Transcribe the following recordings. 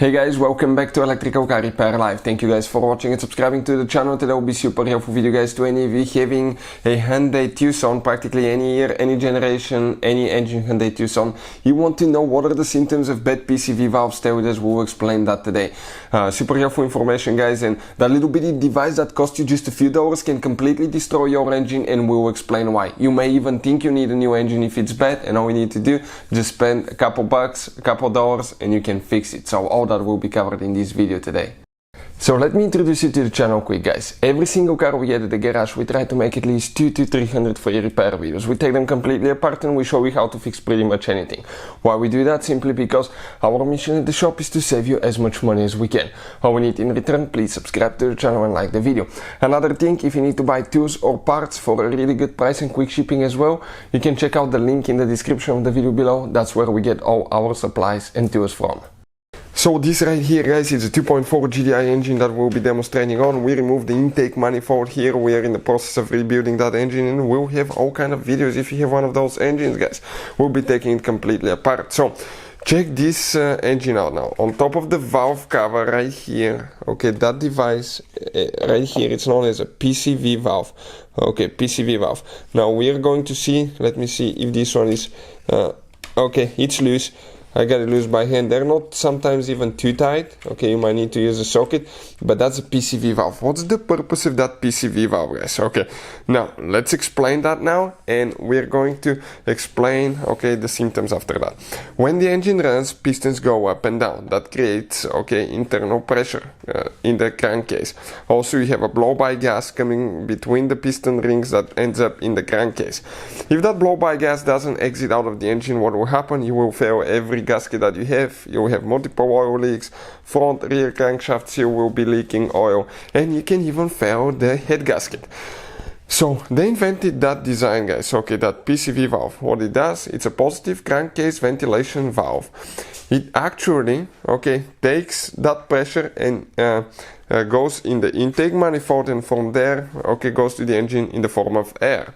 Hey guys, welcome back to Electrical Car Repair Live. Thank you guys for watching and subscribing to the channel. Today will be super helpful video guys to any of you having a Hyundai Tucson, practically any year, any generation, any engine Hyundai Tucson. You want to know what are the symptoms of bad PCV valve, stay with us, we'll explain that today. Super helpful information guys, and that little bitty device that costs you just a few dollars can completely destroy your engine, and we'll explain why. You may even think you need a new engine if it's bad, and all you need to do, just spend a couple bucks, a couple dollars, and you can fix it. So all that will be covered in this video today. So let me introduce you to the channel quick guys. Every single car we get at the garage, we try to make at least 200 to 300 free repair videos. We take them completely apart and we show you how to fix pretty much anything. Why we do that? Simply because our mission at the shop is to save you as much money as we can. All we need in return, please subscribe to the channel and like the video. Another thing, if you need to buy tools or parts for a really good price and quick shipping as well, you can check out the link in the description of the video below. That's where we get all our supplies and tools from. So this right here guys is a 2.4 GDI engine that we'll be demonstrating on. We removed the intake manifold here. We are in the process of rebuilding that engine, and we'll have all kind of videos if you have one of those engines guys. We'll be taking it completely apart. So check this engine out now. On top of the valve cover right here, okay, that device right here, it's known as a PCV valve. Okay, PCV valve. Now we are going to see, let me see if this one is, okay, it's loose. I got it loose by hand. They're not sometimes even too tight. Okay, you might need to use a socket, but that's a PCV valve. What's the purpose of that PCV valve, guys? Okay, now let's explain that now, and we're going to explain, okay, the symptoms after that. When the engine runs, pistons go up and down. That creates, okay, internal pressure in the crankcase. Also, you have a blow-by gas coming between the piston rings that ends up in the crankcase. If that blow-by gas doesn't exit out of the engine, what will happen? You will fail every gasket that you will have multiple oil leaks, front, rear crankshaft seal will be leaking oil, and you can even fail the head gasket. So they invented that design guys, okay, that PCV valve. What it does, it's a positive crankcase ventilation valve. It actually, okay, takes that pressure and goes in the intake manifold, and from there, okay, goes to the engine in the form of air.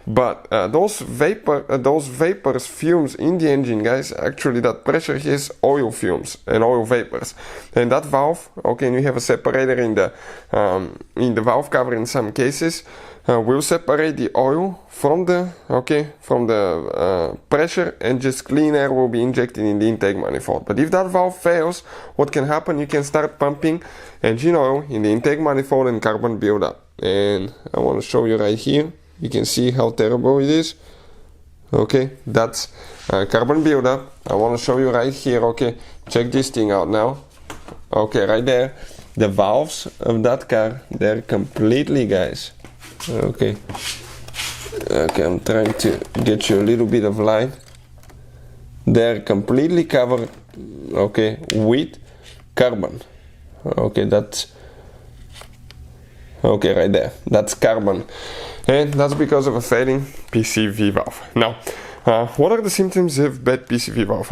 But those vapors, fumes in the engine, guys, actually that pressure has oil fumes and oil vapors. And that valve, okay, and you have a separator in the valve cover in some cases, will separate the oil from the, okay, from the pressure, and just clean air will be injected in the intake manifold. But if that valve fails, what can happen? You can start pumping engine oil in the intake manifold and carbon buildup. And I want to show you right here. You can see how terrible it is. Okay, that's carbon buildup. I want to show you right here. Okay, check this thing out now. Okay, right there, the valves of that car, they're completely, guys. Okay, I'm trying to get you a little bit of light. They're completely covered, okay, with carbon. Okay, that's okay right there. That's carbon. And that's because of a failing PCV valve. Now, what are the symptoms of bad PCV valve?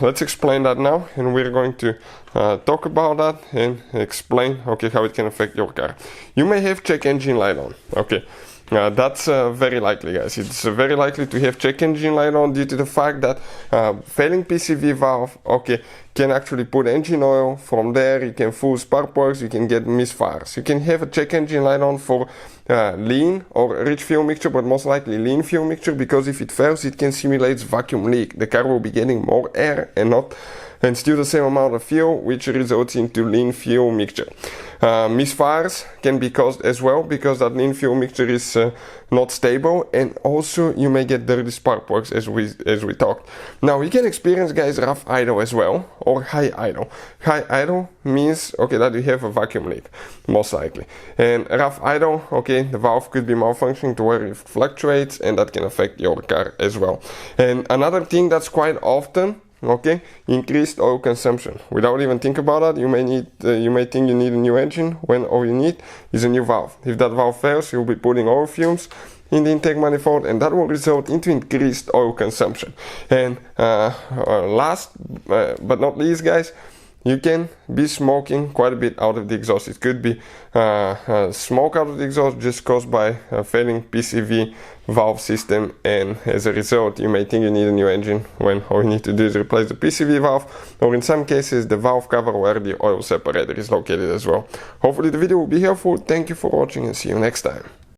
Let's explain that now, and we're going to talk about that and explain, okay, how it can affect your car. You may have check engine light on. Okay, that's very likely, guys. It's very likely to have check engine light on due to the fact that failing PCV valve, okay, can actually put engine oil. From there you can fool spark plugs, you can get misfires. You can have a check engine light on for lean or rich fuel mixture, but most likely lean fuel mixture, because if it fails, it can simulate vacuum leak. The car will be getting more air and still the same amount of fuel, which results into lean fuel mixture. Misfires can be caused as well because that lean fuel mixture is not stable, and also you may get dirty spark plugs as we talked. Now you can experience, guys, rough idle as well, or high idle. High idle means, okay, that you have a vacuum leak, most likely. And rough idle, okay, the valve could be malfunctioning to where it fluctuates, and that can affect your car as well. And another thing that's quite often, okay, increased oil consumption. Without even think about that, you may think you need a new engine when all you need is a new valve. If that valve fails, you'll be putting oil fumes in the intake manifold, and that will result into increased oil consumption. And last but not least, guys, you can be smoking quite a bit out of the exhaust. It could be smoke out of the exhaust just caused by a failing PCV valve system, and as a result you may think you need a new engine when all you need to do is replace the PCV valve, or in some cases the valve cover where the oil separator is located as well. Hopefully the video will be helpful. Thank you for watching and see you next time.